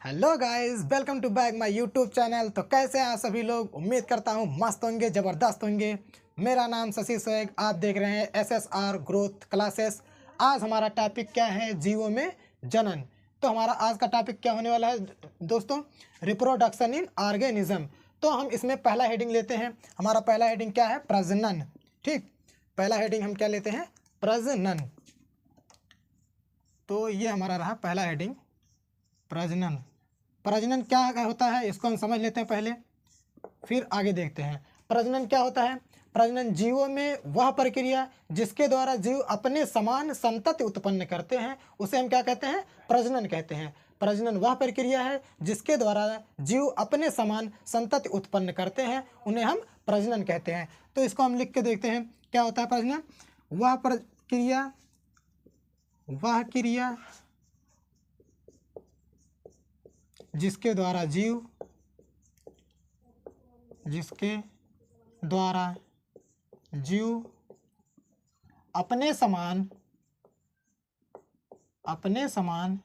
Hello guys, welcome to back my YouTube channel. तो कैसे हैं आप सभी लोग? उम्मीद करता हूँ मस्त होंगे, ज़बरदस्त होंगे। मेरा नाम शशि सोएग, आप देख रहे हैं एसएसआर ग्रोथ क्लासेस। आज हमारा टॉपिक क्या है? जीवों में जनन। तो हमारा आज का टॉपिक क्या होने वाला है दोस्तों? Reproduction in organism. तो हम इसमें पहला हेडिंग लेते हैं। हमारा पहला हेडिंग क्या है? प्रजनन। ठीक, पहला हेडिंग हम क्या लेते हैं? प्रजनन। तो ये हमारा रहा पहला हेडिंग, प्रजनन। प्रजनन क्या होता है इसको हम समझ लेते हैं पहले, फिर आगे देखते हैं। प्रजनन क्या होता है? प्रजनन जीवों में वह प्रक्रिया जिसके द्वारा जीव अपने समान संतति उत्पन्न करते हैं, उसे हम क्या कहते हैं? प्रजनन कहते हैं। प्रजनन वह प्रक्रिया है जिसके द्वारा जीव अपने समान संतति उत्पन्न करते हैं, उन्हें हम प्रजनन कहते हैं। तो इसको हम लिख के देखते हैं, क्या होता है प्रजनन? वह प्रक्रिया, वह क्रिया जिसके द्वारा जीव अपने समान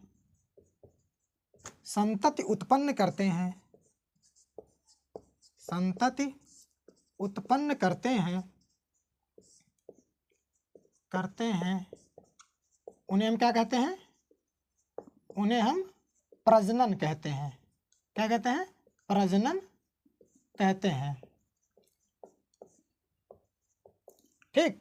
संतति उत्पन्न करते हैं, उन्हें हम क्या कहते हैं? उन्हें हम प्रजनन कहते हैं। क्या कहते हैं? प्रजनन कहते हैं। ठीक,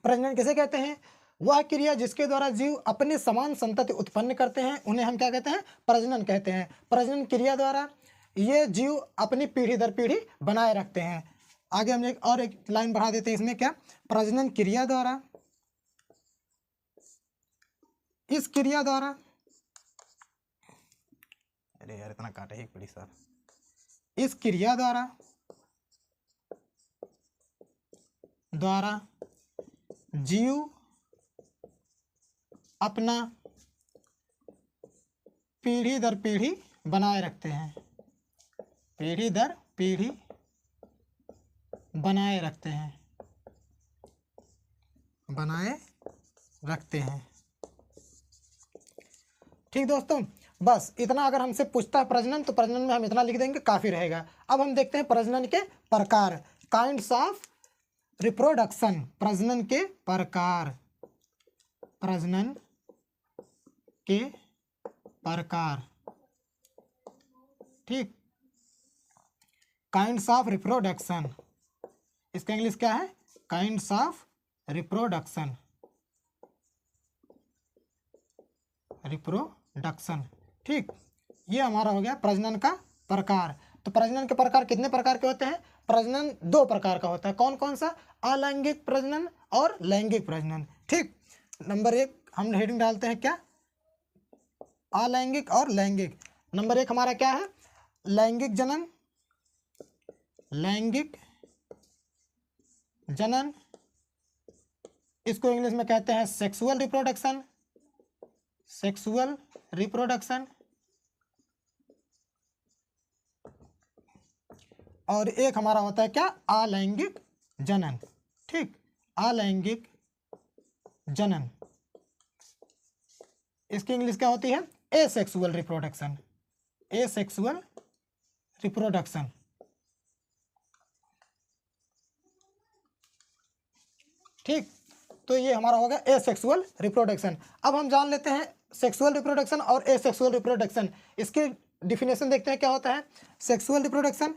प्रजनन किसे कहते हैं? वह क्रिया जिसके द्वारा जीव अपने समान संतति उत्पन्न करते हैं, उन्हें हम क्या कहते हैं? प्रजनन कहते हैं। प्रजनन क्रिया द्वारा ये जीव अपनी पीढ़ी दर पीढ़ी बनाए रखते हैं। आगे हम एक लाइन बढ़ा देते हैं इसमें, क्या? प्रजनन क्रिया द्वारा, इस क्रिया द्वारा, अरे यार इतना काटे ही प्लीज सर। इस क्रिया द्वारा जीव अपना पीढ़ी दर पीढ़ी बनाए रखते हैं, पीढ़ी दर पीढ़ी बनाए रखते हैं। ठीक दोस्तों, बस इतना अगर हमसे पूछता है प्रजनन, तो प्रजनन में हम इतना लिख देंगे, काफ़ी रहेगा। अब हम देखते हैं प्रजनन के प्रकार, काइंड्स ऑफ रिप्रोडक्शन। प्रजनन के प्रकार, ठीक, काइंड्स ऑफ रिप्रोडक्शन। इसका इंग्लिश क्या है? Kinds of reproduction. ठीक, ये हमारा हो गया प्रजनन का प्रकार। तो प्रजनन के प्रकार कितने प्रकार के होते हैं? प्रजनन दो प्रकार का होता है। कौन कौन सा? अलैंगिक प्रजनन और लैंगिक प्रजनन। ठीक, नंबर 1 हम हेडिंग डालते हैं, क्या? अलैंगिक और लैंगिक। नंबर 1 हमारा क्या है? लैंगिक जनन। इसको इंग्लिश में कहते हैं सेक्सुअल रिप्रोडक्शन। और एक हमारा होता है क्या? अलैंगिक जनन। ठीक, अलैंगिक जनन, इसकी इंग्लिश क्या होती है? Asexual reproduction. ठीक, तो ये हमारा होगा एसेक्सुअल रिप्रोडक्शन। अब हम जान लेते हैं सेक्सुअल रिप्रोडक्शन और एसेक्सुअल रिप्रोडक्शन। इसकी डिफिनेशन देखते हैं, क्या होता है? सेक्सुअल रिप्रोडक्शन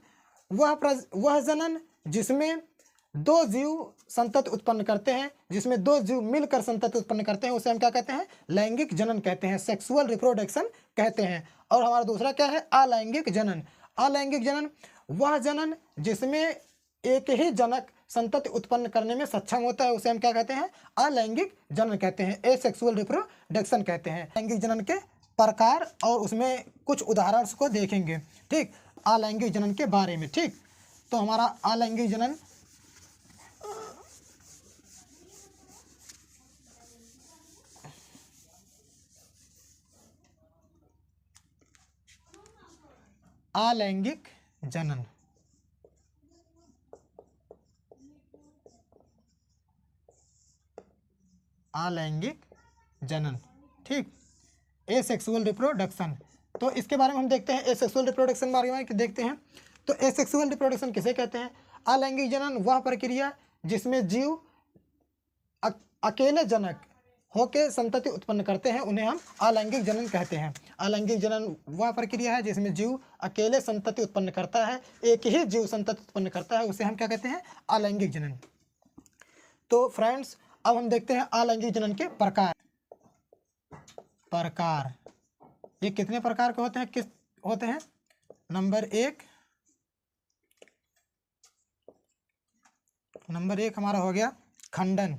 वह जनन जिसमें दो जीव संतति उत्पन्न करते हैं, जिसमें दो जीव मिलकर संतति उत्पन्न करते हैं, उसे हम क्या कहते हैं? लैंगिक जनन कहते हैं, सेक्सुअल रिप्रोडक्शन कहते हैं। और हमारा दूसरा क्या है? अलैंगिक जनन। अलैंगिक जनन वह जनन जिसमें एक ही जनक संतति उत्पन्न करने में सक्षम होता है, उसे हम क्या कहते हैं? अलैंगिक जनन कहते हैं, एसेक्सुअल रिप्रोडक्शन कहते हैं। लैंगिक जनन के प्रकार और उसमें कुछ उदाहरण को देखेंगे, ठीक, अलैंगिक जनन के बारे में। ठीक, तो हमारा अलैंगिक जनन, अलैंगिक जनन, ठीक, एसेक्सुअल रिप्रोडक्शन। तो इसके बारे में हम देखते हैं एसेक्सुअल रिप्रोडक्शन बारे में देखते हैं। तो एसेक्सुअल रिप्रोडक्शन किसे कहते हैं? अलैंगिक जनन वह प्रक्रिया जिसमें जीव अकेले जनक होकर संतति उत्पन्न करते हैं, उन्हें हम अलैंगिक जनन कहते हैं। अलैंगिक जनन वह प्रक्रिया है जिसमें जीव अकेले संतति उत्पन्न करता है, एक ही जीव संतति उत्पन्न करता है, उसे हम क्या कहते हैं? अलैंगिक जनन। तो फ्रेंड्स अब हम देखते हैं अलैंगिक जनन के प्रकार। ये कितने प्रकार के होते हैं? किस होते हैं? नंबर एक हमारा हो गया खंडन,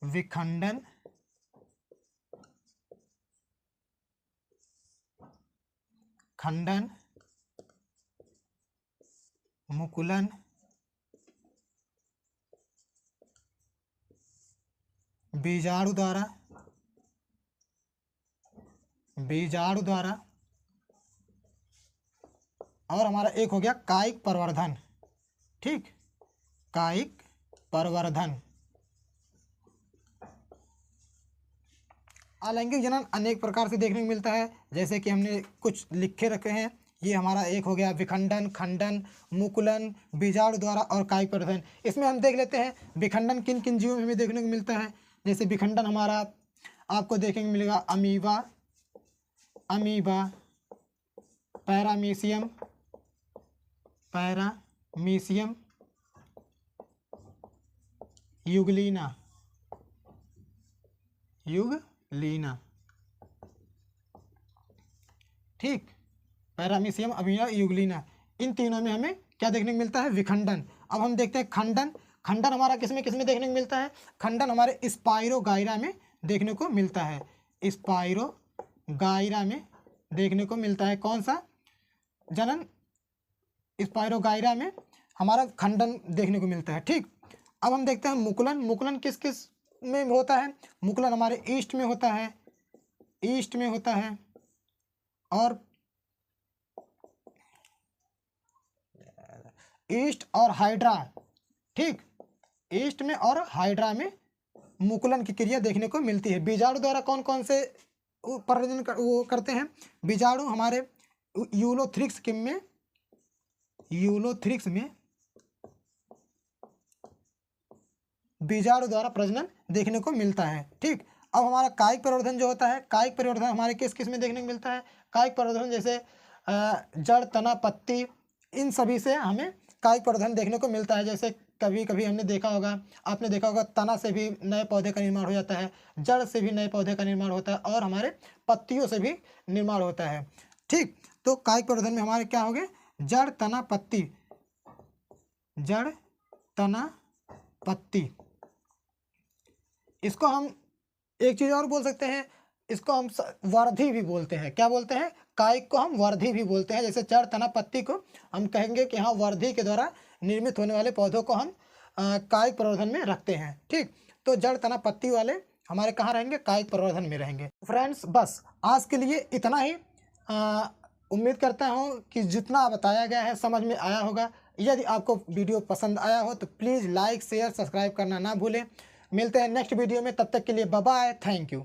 विखंडन, खंडन, मुकुलन, बीजाणु द्वारा, और हमारा एक हो गया कायिक प्रवर्धन। ठीक, कायिक प्रवर्धन। अलैंगिक जनन अनेक प्रकार से देखने को मिलता है, जैसे कि हमने कुछ लिखे रखे हैं। ये हमारा एक हो गया विखंडन, खंडन, मुकुलन, बीजाणु द्वारा और कायिक प्रवर्धन। इसमें हम देख लेते हैं विखंडन किन किन जीवों में हमें देखने को मिलता है। जैसे विखंडन हमारा आपको देखने को मिलेगा अमीबा, पैरामीशियम, युगलीना, ठीक, पैरामीशियम, अमीबा, युगलीना, इन तीनों में हमें क्या देखने को मिलता है? विखंडन। अब हम देखते हैं खंडन। खंडन हमारा किसमें देखने को मिलता है? खंडन हमारे स्पाइरोगाइरा में देखने को मिलता है। स्पाइरोगाइरा में देखने को मिलता है। कौन सा जनन? स्पाइरोगाइरा में हमारा खंडन देखने को मिलता है। ठीक, अब हम देखते हैं मुकुलन। मुकुलन किस किस में होता है? मुकुलन हमारे ईस्ट में होता है, और ईस्ट और हाइड्रा। ठीक, ईस्ट में और हाइड्रा में मुकुलन की क्रिया देखने को मिलती है। बीजाणु द्वारा कौन कौन से प्रजनन करते हैं? बीजाणु हमारे यूलोथ्रिक्स में बीजाणु द्वारा प्रजनन देखने को मिलता है। ठीक, अब हमारा कायिक प्रवर्धन जो होता है, कायिक प्रवर्धन हमारे किस किस में देखने को मिलता है? कायिक प्रवर्धन जैसे जड़, तना, पत्ती, इन सभी से हमें कायिक प्रवर्धन देखने को मिलता है। जैसे कभी कभी आपने देखा होगा तना से भी नए पौधे का निर्माण हो जाता है, जड़ से भी नए पौधे का निर्माण होता है, और हमारे पत्तियों से भी निर्माण होता है। ठीक, तो कायिक प्रवर्धन में हमारे क्या हो गए? जड़, तना, पत्ती। इसको हम एक चीज़ और बोल सकते हैं, इसको हम वर्धि भी बोलते हैं। क्या बोलते हैं? कायिक को हम वर्धि भी बोलते हैं। जैसे जड़, तना, पत्ती को हम कहेंगे कि हाँ, वर्धि के द्वारा निर्मित होने वाले पौधों को हम कायिक प्रवर्धन में रखते हैं। ठीक, तो जड़, तना, पत्ती वाले हमारे कहाँ रहेंगे? कायिक प्रवर्धन में रहेंगे। फ्रेंड्स बस आज के लिए इतना ही। उम्मीद करता हूँ कि जितना बताया गया है समझ में आया होगा। यदि आपको वीडियो पसंद आया हो तो प्लीज़ लाइक, शेयर, सब्सक्राइब करना ना भूलें। मिलते हैं नेक्स्ट वीडियो में, तब तक के लिए बाय बाय, थैंक यू।